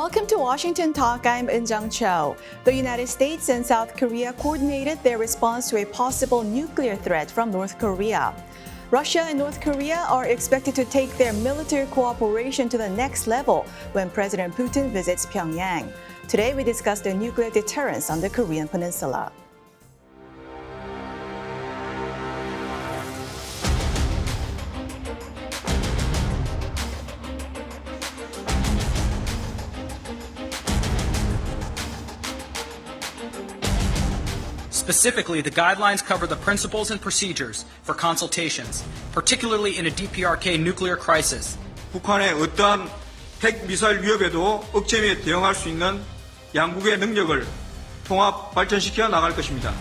Welcome to Washington Talk. I'm Eunjung Cho. The United States and South Korea coordinated their response to a possible nuclear threat from North Korea. Russia and North Korea are expected to take their military cooperation to the next level when President Putin visits Pyongyang. Today, we discuss the nuclear deterrence on the Korean Peninsula. Specifically, the guidelines cover the principles and procedures for consultations, particularly in a DPRK nuclear crisis. 북한의 어떠한 핵미사일 위협에도 억제 및 대응할 수 있는 양국의 능력을 통합 발전시켜 나갈 것입니다.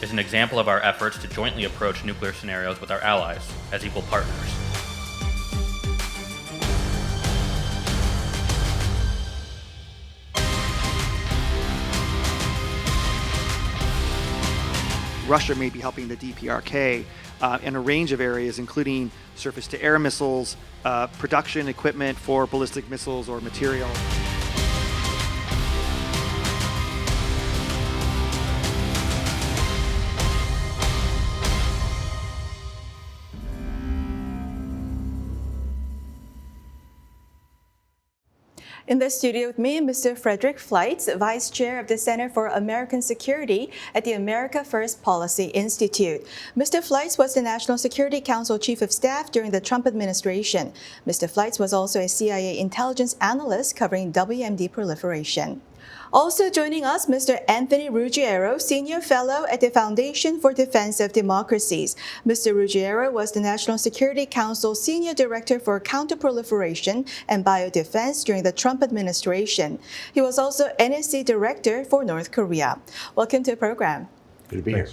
Is an example of our efforts to jointly approach nuclear scenarios with our allies as equal partners. Russia may be helping the DPRK in a range of areas, including surface-to-air missiles, production equipment for ballistic missiles or material. In the studio with me, Mr. Frederick Fleitz, Vice Chair of the Center for American Security at the America First Policy Institute. Mr. Fleitz was the National Security Council Chief of Staff during the Trump administration. Mr. Fleitz was also a CIA intelligence analyst covering WMD proliferation. Also joining us, Mr. Anthony Ruggiero, Senior Fellow at the Foundation for Defense of Democracies. Mr. Ruggiero was the National Security Council Senior Director for Counterproliferation and Biodefense during the Trump administration. He was also NSC Director for North Korea. Welcome to the program. Good to be here.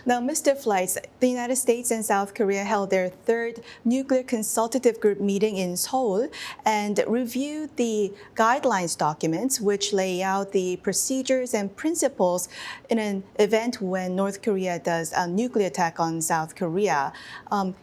Now, Mr. Fleitz, the United States and South Korea held their third nuclear consultative group meeting in Seoul and reviewed the guidelines documents which lay out the procedures and principles in an event when North Korea does a nuclear attack on South Korea.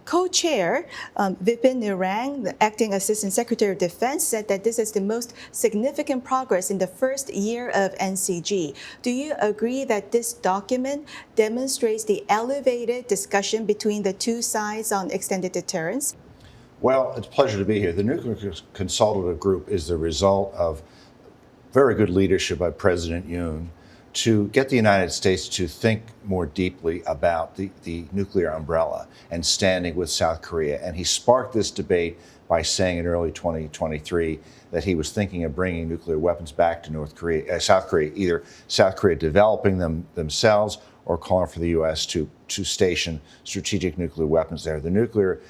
Co-chair Vipin Nirang, the acting Assistant Secretary of Defense, said that this is the most significant progress in the first year of NCG. Do you agree that this document demonstrates the elevated discussion between the two sides on extended deterrence? Well, it's a pleasure to be here. The Nuclear Consultative Group is the result of very good leadership by President Yoon to get the United States to think more deeply about the nuclear umbrella and standing with South Korea. And he sparked this debate by saying in early 2023 that he was thinking of bringing nuclear weapons back to South Korea, either South Korea developing them themselves or calling for the U.S. to station strategic nuclear weapons there. The Nuclear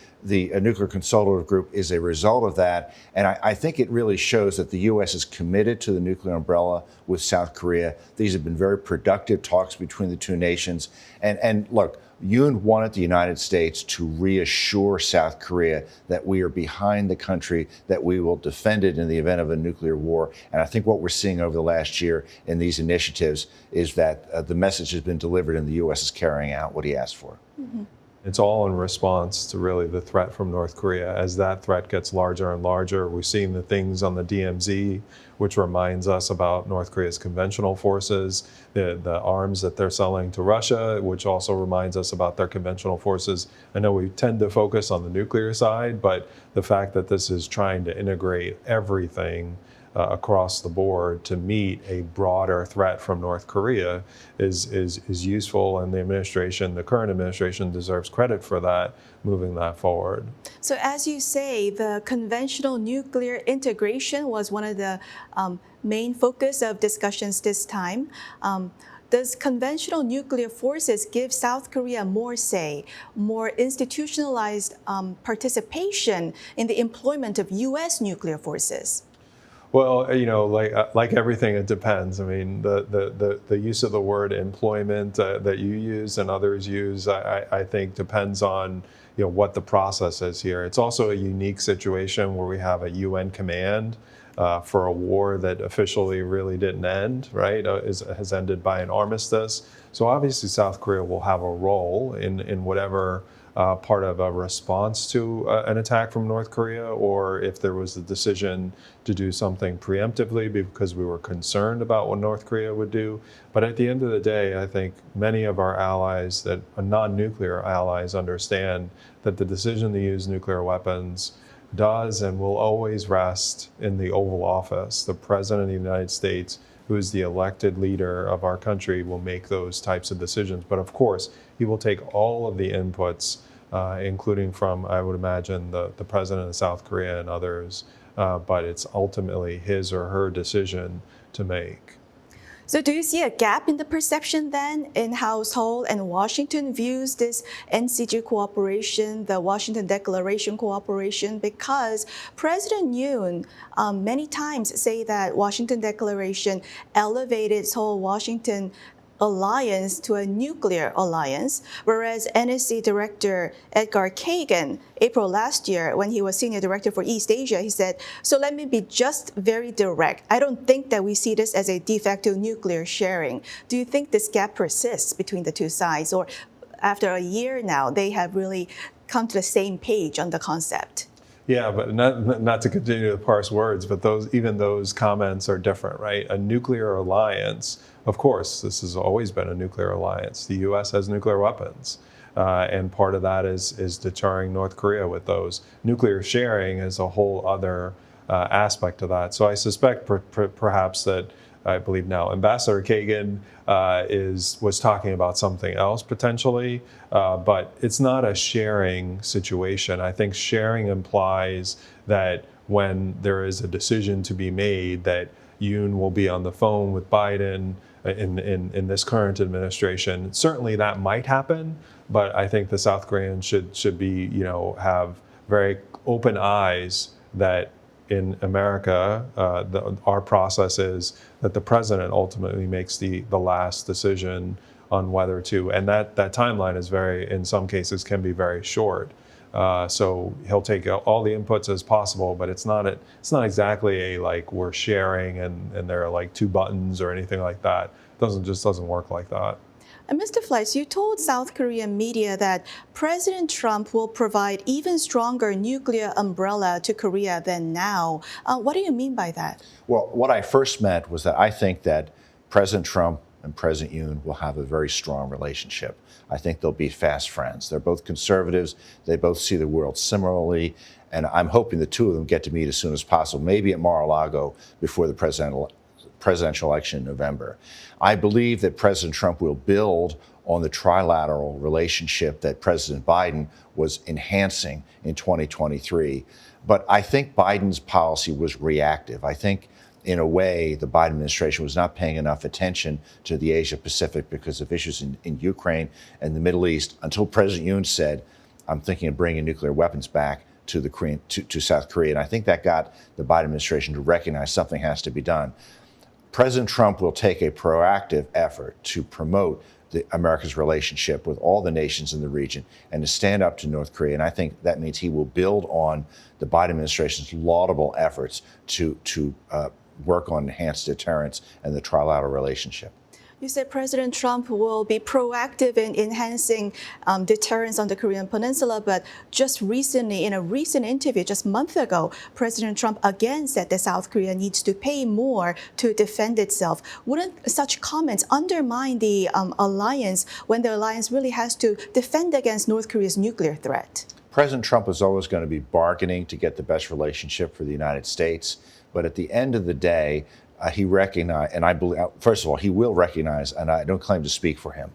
Consultative Group is a result of that, and I think it really shows that the U.S. is committed to the nuclear umbrella with South Korea. These have been very productive talks between the two nations, and look, Yoon wanted the United States to reassure South Korea that we are behind the country, that we will defend it in the event of a nuclear war. And I think what we're seeing over the last year in these initiatives is that the message has been delivered and the U.S. is carrying out what he asked for. Mm-hmm. It's all in response to really the threat from North Korea. As that threat gets larger and larger, we're seeing the things on the DMZ, which reminds us about North Korea's conventional forces, the arms that they're selling to Russia, which also reminds us about their conventional forces. I know we tend to focus on the nuclear side, but the fact that this is trying to integrate everything across the board to meet a broader threat from North Korea is useful, and the current administration deserves credit for that, moving that forward. So as you say, the conventional nuclear integration was one of the main focus of discussions this time. Does conventional nuclear forces give South Korea more say, more institutionalized participation in the employment of U.S. nuclear forces? Well, like everything, it depends. I mean, the use of the word employment that you use and others use, I think depends on what the process is here. It's also a unique situation where we have a UN command for a war that officially really didn't end, right? Has ended by an armistice. So obviously South Korea will have a role in whatever part of a response to an attack from North Korea, or if there was a decision to do something preemptively because we were concerned about what North Korea would do. But at the end of the day, I think many of our allies that are non-nuclear allies understand that the decision to use nuclear weapons does and will always rest in the Oval Office. The President of the United States, who is the elected leader of our country, will make those types of decisions. But of course, he will take all of the inputs, including from, I would imagine, the President of South Korea and others. But it's ultimately his or her decision to make. So do you see a gap in the perception then in how Seoul and Washington views this NCG cooperation, the Washington Declaration cooperation? Because President Yoon many times say that Washington Declaration elevated Seoul-Washington alliance to a nuclear alliance, whereas NSC Director Edgar Kagan, April last year, when he was Senior Director for East Asia, he said, so let me be just very direct. I don't think that we see this as a de facto nuclear sharing. Do you think this gap persists between the two sides? Or after a year now, they have really come to the same page on the concept? Yeah, but not to continue to parse words, but even those comments are different, right? A nuclear alliance, of course, this has always been a nuclear alliance. The U.S. has nuclear weapons, and part of that is deterring North Korea with those. Nuclear sharing is a whole other aspect of that. So I suspect perhaps that I believe now Ambassador Kagan was talking about something else potentially, but it's not a sharing situation. I think sharing implies that when there is a decision to be made, that Yoon will be on the phone with Biden in this current administration. Certainly that might happen, but I think the South Koreans should be, have very open eyes that in America, our process is that the president ultimately makes the last decision on whether to, and that timeline is in some cases can be very short. So he'll take all the inputs as possible, but it's not exactly like we're sharing and there are like two buttons or anything like that. It just doesn't work like that. And Mr. Fleitz, you told South Korean media that President Trump will provide even stronger nuclear umbrella to Korea than now. What do you mean by that? Well, what I first meant was that I think that President Trump and President Yoon will have a very strong relationship. I think they'll be fast friends. They're both conservatives. They both see the world similarly. And I'm hoping the two of them get to meet as soon as possible, maybe at Mar-a-Lago before the presidential election in November. I believe that President Trump will build on the trilateral relationship that President Biden was enhancing in 2023. But I think Biden's policy was reactive. I think, in a way, the Biden administration was not paying enough attention to the Asia Pacific because of issues in Ukraine and the Middle East until President Yoon said, I'm thinking of bringing nuclear weapons back to South Korea. And I think that got the Biden administration to recognize something has to be done. President Trump will take a proactive effort to promote America's relationship with all the nations in the region and to stand up to North Korea. And I think that means he will build on the Biden administration's laudable efforts to work on enhanced deterrence and the trilateral relationship. You said President Trump will be proactive in enhancing deterrence on the Korean Peninsula, but just recently, in a recent interview, just a month ago, President Trump again said that South Korea needs to pay more to defend itself. Wouldn't such comments undermine the alliance when the alliance really has to defend against North Korea's nuclear threat? President Trump is always going to be bargaining to get the best relationship for the United States. But at the end of the day, he recognized, and I believe, first of all, he will recognize, and I don't claim to speak for him,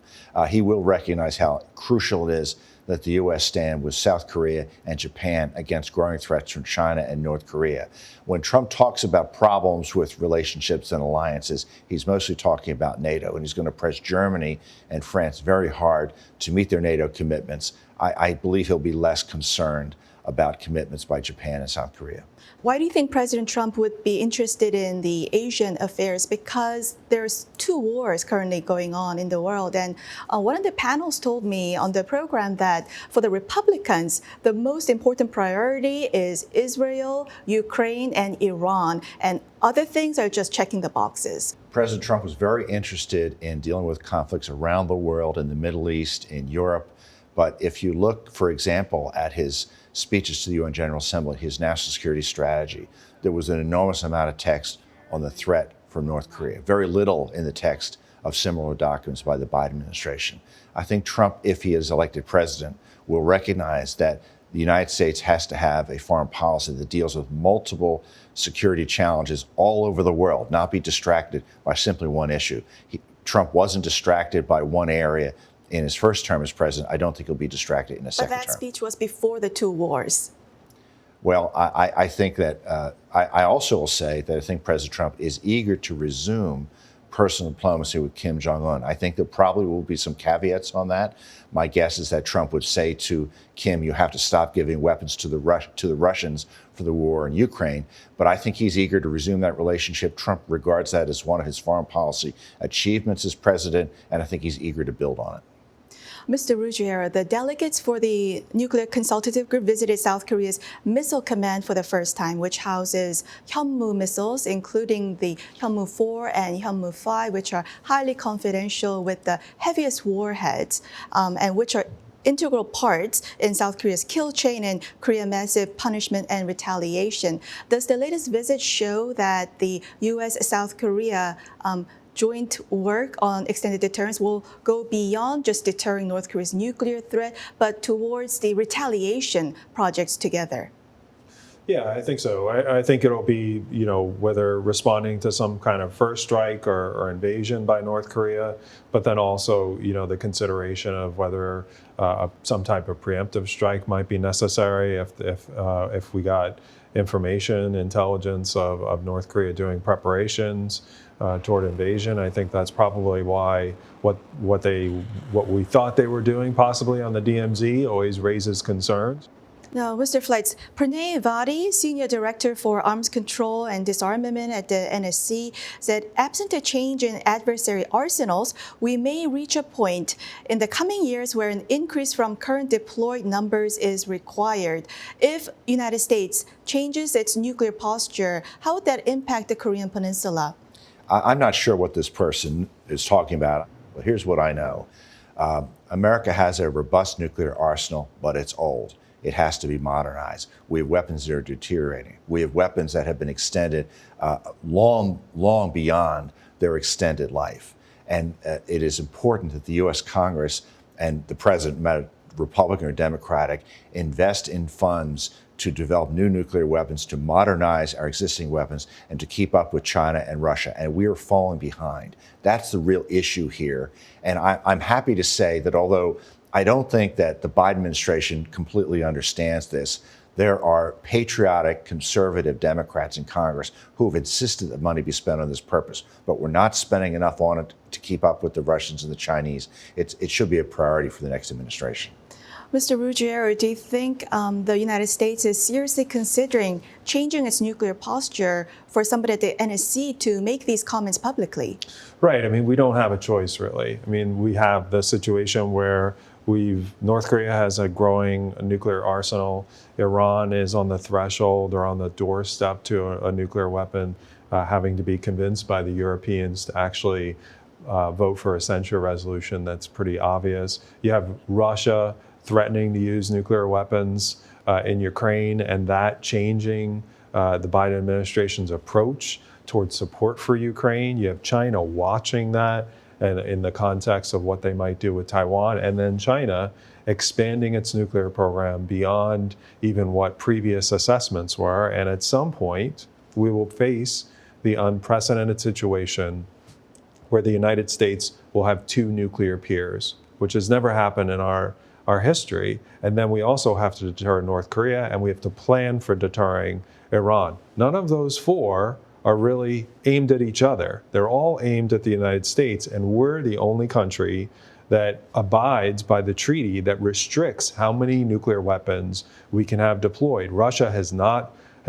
he will recognize how crucial it is that the U.S. stand with South Korea and Japan against growing threats from China and North Korea. When Trump talks about problems with relationships and alliances, he's mostly talking about NATO, and he's going to press Germany and France very hard to meet their NATO commitments. I believe he'll be less concerned about commitments by Japan and South Korea. Why do you think President Trump would be interested in the Asian affairs? Because there's two wars currently going on in the world. And one of the panels told me on the program that for the Republicans, the most important priority is Israel, Ukraine, and Iran. And other things are just checking the boxes. President Trump was very interested in dealing with conflicts around the world, in the Middle East, in Europe. But if you look, for example, at his speeches to the UN General Assembly, his national security strategy, there was an enormous amount of text on the threat from North Korea, very little in the text of similar documents by the Biden administration. I think Trump, if he is elected president, will recognize that the United States has to have a foreign policy that deals with multiple security challenges all over the world, not be distracted by simply one issue. Trump wasn't distracted by one area in his first term as president. I don't think he'll be distracted in a second term. But that speech was before the two wars. Well, I think that I also will say that I think President Trump is eager to resume personal diplomacy with Kim Jong-un. I think there probably will be some caveats on that. My guess is that Trump would say to Kim, you have to stop giving weapons to the Russians for the war in Ukraine. But I think he's eager to resume that relationship. Trump regards that as one of his foreign policy achievements as president, and I think he's eager to build on it. Mr. Ruggiero, the delegates for the Nuclear Consultative Group visited South Korea's Missile Command for the first time, which houses Hyunmoo missiles, including the Hyunmoo 4 and Hyunmoo 5, which are highly confidential with the heaviest warheads, and which are integral parts in South Korea's kill chain and Korea's massive punishment and retaliation. Does the latest visit show that the U.S.-South Korea joint work on extended deterrence will go beyond just deterring North Korea's nuclear threat, but towards the retaliation projects together? Yeah, I think so. I think it'll be, whether responding to some kind of first strike or invasion by North Korea, but then also, the consideration of whether some type of preemptive strike might be necessary if we got information, intelligence of North Korea doing preparations toward invasion. I think that's probably why what we thought they were doing possibly on the DMZ always raises concerns. Now, Mr. Fleitz, Pranay Vadi, Senior Director for Arms Control and Disarmament at the NSC, said absent a change in adversary arsenals, we may reach a point in the coming years where an increase from current deployed numbers is required. If United States changes its nuclear posture, how would that impact the Korean Peninsula? I'm not sure what this person is talking about, but here's what I know. America has a robust nuclear arsenal, but it's old. It has to be modernized. We have weapons that are deteriorating. We have weapons that have been extended long beyond their extended life. And it is important that the U.S. Congress and the President, Republican or Democratic, invest in funds to develop new nuclear weapons, to modernize our existing weapons, and to keep up with China and Russia. And we are falling behind. That's the real issue here. And I'm happy to say that although I don't think that the Biden administration completely understands this, there are patriotic, conservative Democrats in Congress who have insisted that money be spent on this purpose. But we're not spending enough on it to keep up with the Russians and the Chinese. It should be a priority for the next administration. Mr. Ruggiero, do you think the United States is seriously considering changing its nuclear posture for somebody at the NSC to make these comments publicly? Right. I mean, we don't have a choice, really. I mean, we have the situation where North Korea has a growing nuclear arsenal. Iran is on the threshold or on the doorstep to a nuclear weapon, having to be convinced by the Europeans to actually vote for a censure resolution that's pretty obvious. You have Russia threatening to use nuclear weapons in Ukraine, and that changing the Biden administration's approach towards support for Ukraine. You have China watching that, and in the context of what they might do with Taiwan, and then China expanding its nuclear program beyond even what previous assessments were. And at some point, we will face the unprecedented situation where the United States will have two nuclear peers, which has never happened in our history. And then we also have to deter North Korea, and we have to plan for deterring Iran. None of those four are really aimed at each other. They're all aimed at the United States, and we're the only country that abides by the treaty that restricts how many nuclear weapons we can have deployed. Russia has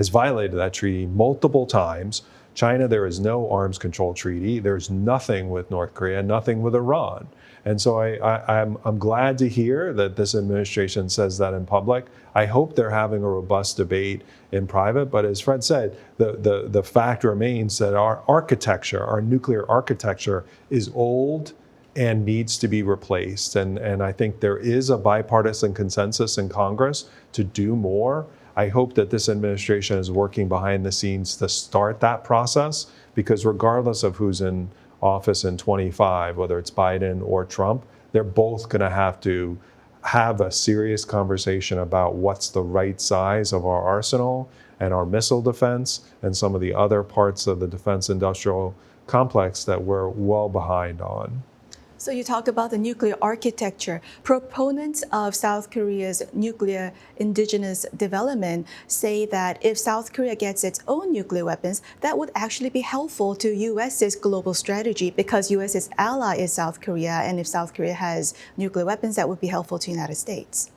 violated that treaty multiple times. China, there is no arms control treaty. There's nothing with North Korea, nothing with Iran. And so I'm glad to hear that this administration says that in public. I hope they're having a robust debate in private. But as Fred said, the fact remains that our nuclear architecture is old and needs to be replaced. And I think there is a bipartisan consensus in Congress to do more. I hope that this administration is working behind the scenes to start that process, because regardless of who's in office in 25, whether it's Biden or Trump, they're both going to have a serious conversation about what's the right size of our arsenal and our missile defense and some of the other parts of the defense industrial complex that we're well behind on. So you talk about the nuclear architecture. Proponents of South Korea's nuclear indigenous development say that if South Korea gets its own nuclear weapons, that would actually be helpful to U.S.'s global strategy, because U.S.'s ally is South Korea, and if South Korea has nuclear weapons, that would be helpful to the United States.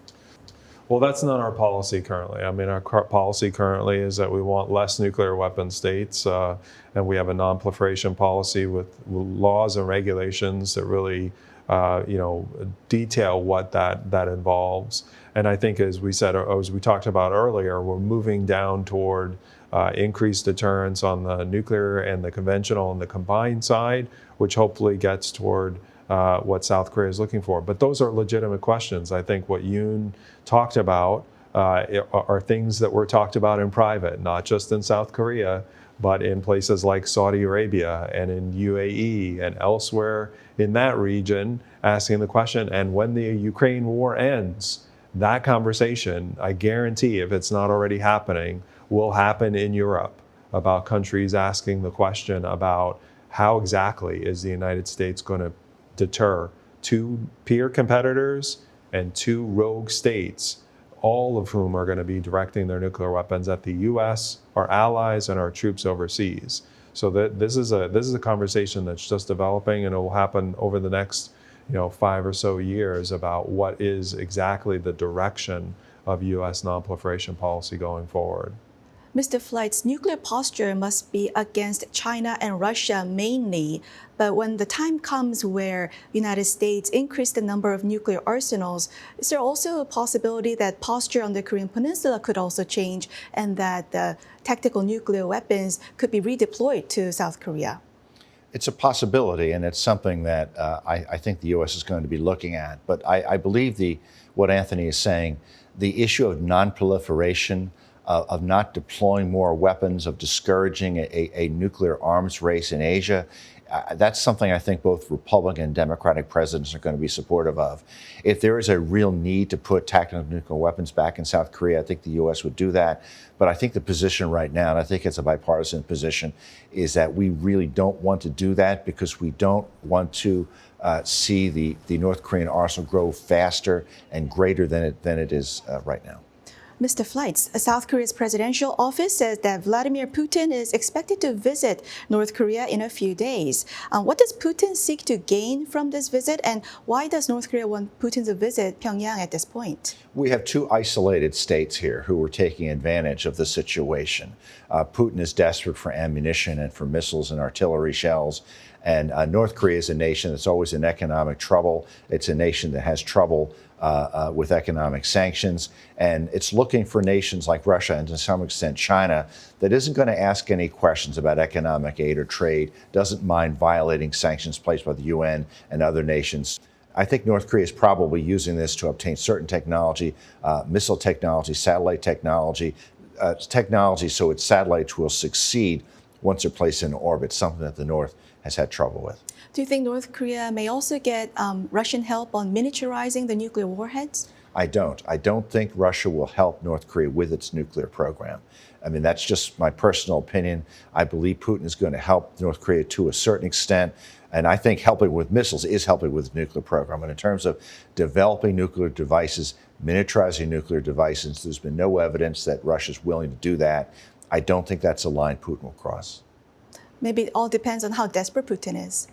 Well, that's not our policy currently. I mean, our policy currently is that we want less nuclear weapon states, and we have a non-proliferation policy with laws and regulations that really, detail what that involves. And I think, as we talked about earlier, we're moving down toward increased deterrence on the nuclear and the conventional and the combined side, which hopefully gets toward what South Korea is looking for. But those are legitimate questions. I think what Yoon talked about are things that were talked about in private, not just in South Korea, but in places like Saudi Arabia and in UAE and elsewhere in that region, asking the question. And when the Ukraine war ends, that conversation, I guarantee, if it's not already happening, will happen in Europe, about countries asking the question about how exactly is the United States going to deter two peer competitors and two rogue states, all of whom are going to be directing their nuclear weapons at the U.S., our allies, and our troops overseas. So this is a conversation that's just developing, and it will happen over the next 5 or so years about what is exactly the direction of U.S. non-proliferation policy going forward. Mr. Fleitz, nuclear posture must be against China and Russia mainly, but when the time comes where the United States increase the number of nuclear arsenals, is there also a possibility that posture on the Korean Peninsula could also change, and that the tactical nuclear weapons could be redeployed to South Korea? It's a possibility, and it's something that I think the U.S. is going to be looking at. But I believe what Anthony is saying, the issue of non-proliferation, of not deploying more weapons, of discouraging a nuclear arms race in Asia, that's something I think both Republican and Democratic presidents are going to be supportive of. If there is a real need to put tactical nuclear weapons back in South Korea, I think the U.S. would do that. But I think the position right now, and I think it's a bipartisan position, is that we really don't want to do that, because we don't want to see the North Korean arsenal grow faster and greater than it is right now. Mr. Fleitz, South Korea's presidential office says that Vladimir Putin is expected to visit North Korea in a few days. What does Putin seek to gain from this visit, and why does North Korea want Putin to visit Pyongyang at this point? We have two isolated states here who are taking advantage of the situation. Putin is desperate for ammunition and for missiles and artillery shells. And North Korea is a nation that's always in economic trouble. It's a nation that has trouble with economic sanctions. And it's looking for nations like Russia and to some extent China that isn't going to ask any questions about economic aid or trade, doesn't mind violating sanctions placed by the UN and other nations. I think North Korea is probably using this to obtain certain technology, missile technology, satellite technology, so its satellites will succeed once they're placed in orbit, something that the North has had trouble with. Do you think North Korea may also get Russian help on miniaturizing the nuclear warheads? I don't. I don't think Russia will help North Korea with its nuclear program. I mean, that's just my personal opinion. I believe Putin is going to help North Korea to a certain extent. And I think helping with missiles is helping with the nuclear program. And in terms of developing nuclear devices, miniaturizing nuclear devices, there's been no evidence that Russia's willing to do that. I don't think that's a line Putin will cross. Maybe it all depends on how desperate Putin is.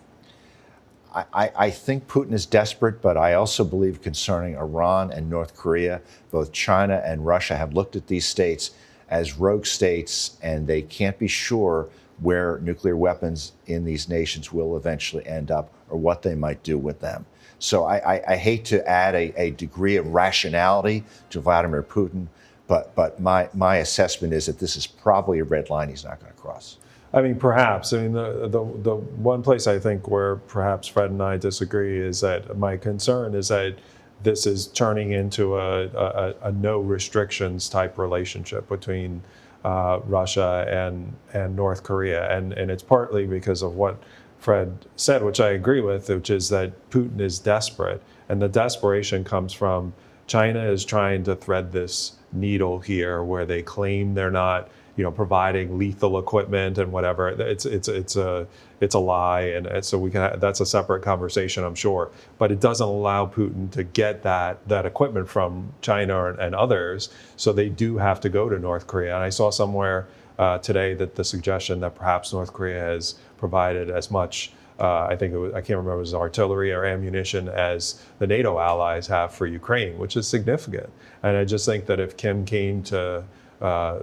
I think Putin is desperate, but I also believe concerning Iran and North Korea, both China and Russia have looked at these states as rogue states, and they can't be sure where nuclear weapons in these nations will eventually end up or what they might do with them. So I hate to add a degree of rationality to Vladimir Putin, but my assessment is that this is probably a red line he's not going to cross. I mean, perhaps. I mean, the one place I think where perhaps Fred and I disagree is that my concern is that this is turning into a no restrictions type relationship between Russia and North Korea, and it's partly because of what Fred said, which I agree with, which is that Putin is desperate, and the desperation comes from China is trying to thread this needle here where they claim they're not, providing lethal equipment and whatever. It's a lie, and so that's a separate conversation, I'm sure. But it doesn't allow Putin to get that equipment from China and others. So they do have to go to North Korea. And I saw somewhere today that the suggestion that perhaps North Korea has provided as much. I can't remember if it was artillery or ammunition as the NATO allies have for Ukraine, which is significant. And I just think that if Kim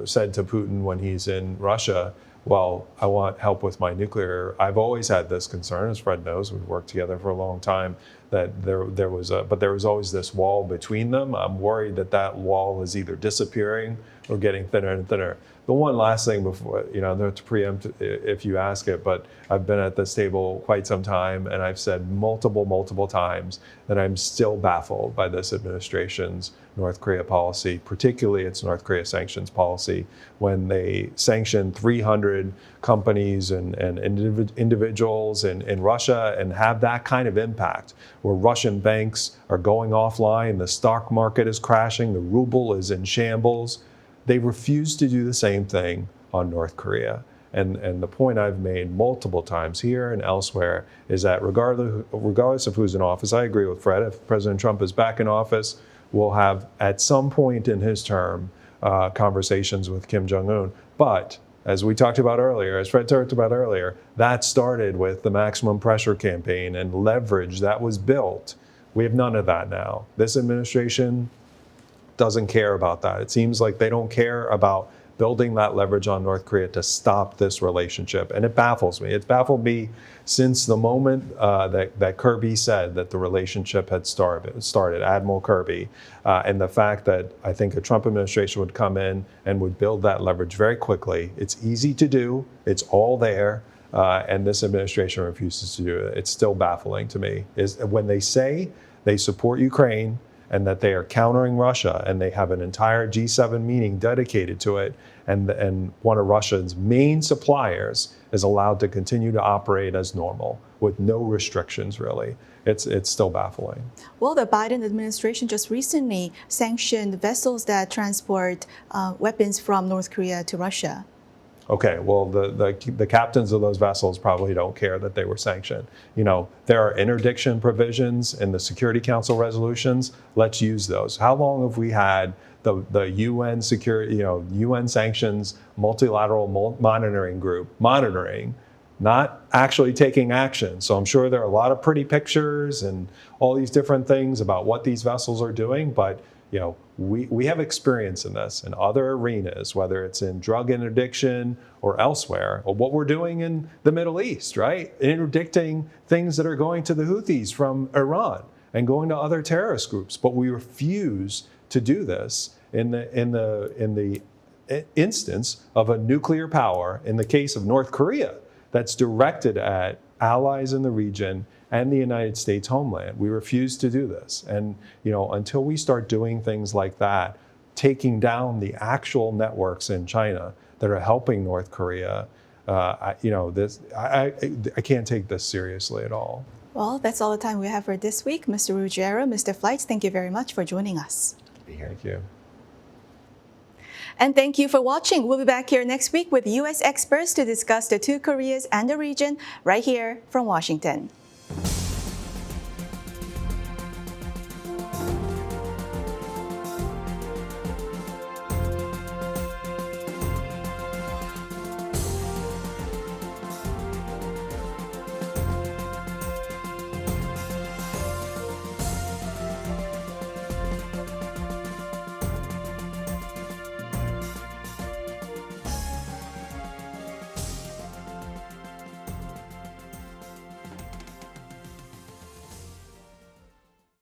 said to Putin when he's in Russia, well, I want help with my nuclear. I've always had this concern, as Fred knows, we've worked together for a long time, that there was always this wall between them. I'm worried that wall is either disappearing or getting thinner and thinner. The one last thing before, not to preempt if you ask it, but I've been at this table quite some time, and I've said multiple times that I'm still baffled by this administration's North Korea policy, particularly its North Korea sanctions policy, when they sanction 300 companies and individuals in Russia and have that kind of impact, where Russian banks are going offline, the stock market is crashing, the ruble is in shambles. They refuse to do the same thing on North Korea. And the point I've made multiple times here and elsewhere is that regardless of who's in office, I agree with Fred, if President Trump is back in office, we'll have at some point in his term conversations with Kim Jong-un. But as we talked about earlier, as Fred talked about earlier, that started with the maximum pressure campaign and leverage that was built. We have none of that now. This administration doesn't care about that. It seems like they don't care about building that leverage on North Korea to stop this relationship. And it baffles me. It's baffled me since the moment that Kirby said that the relationship had started, Admiral Kirby, and the fact that I think a Trump administration would come in and would build that leverage very quickly. It's easy to do. It's all there. And this administration refuses to do it. It's still baffling to me. Is when they say they support Ukraine, and that they are countering Russia, and they have an entire G7 meeting dedicated to it, and one of Russia's main suppliers is allowed to continue to operate as normal with no restrictions, really. It's still baffling. Well, the Biden administration just recently sanctioned vessels that transport weapons from North Korea to Russia. Okay, well, the captains of those vessels probably don't care that they were sanctioned. There are interdiction provisions in the Security Council resolutions. Let's use those. How long have we had the UN security, UN sanctions multilateral monitoring group monitoring, not actually taking action? So I'm sure there are a lot of pretty pictures and all these different things about what these vessels are doing, but we have experience in this in other arenas, whether it's in drug interdiction or elsewhere, or what we're doing in the Middle East, right? Interdicting things that are going to the Houthis from Iran and going to other terrorist groups. But we refuse to do this in the instance of a nuclear power, in the case of North Korea, that's directed at allies in the region and the United States homeland. We refuse to do this. And until we start doing things like that, taking down the actual networks in China that are helping North Korea, I can't take this seriously at all. Well, that's all the time we have for this week. Mr. Ruggiero, Mr. Fleitz, thank you very much for joining us. Thank you. And thank you for watching. We'll be back here next week with U.S. experts to discuss the two Koreas and the region right here from Washington.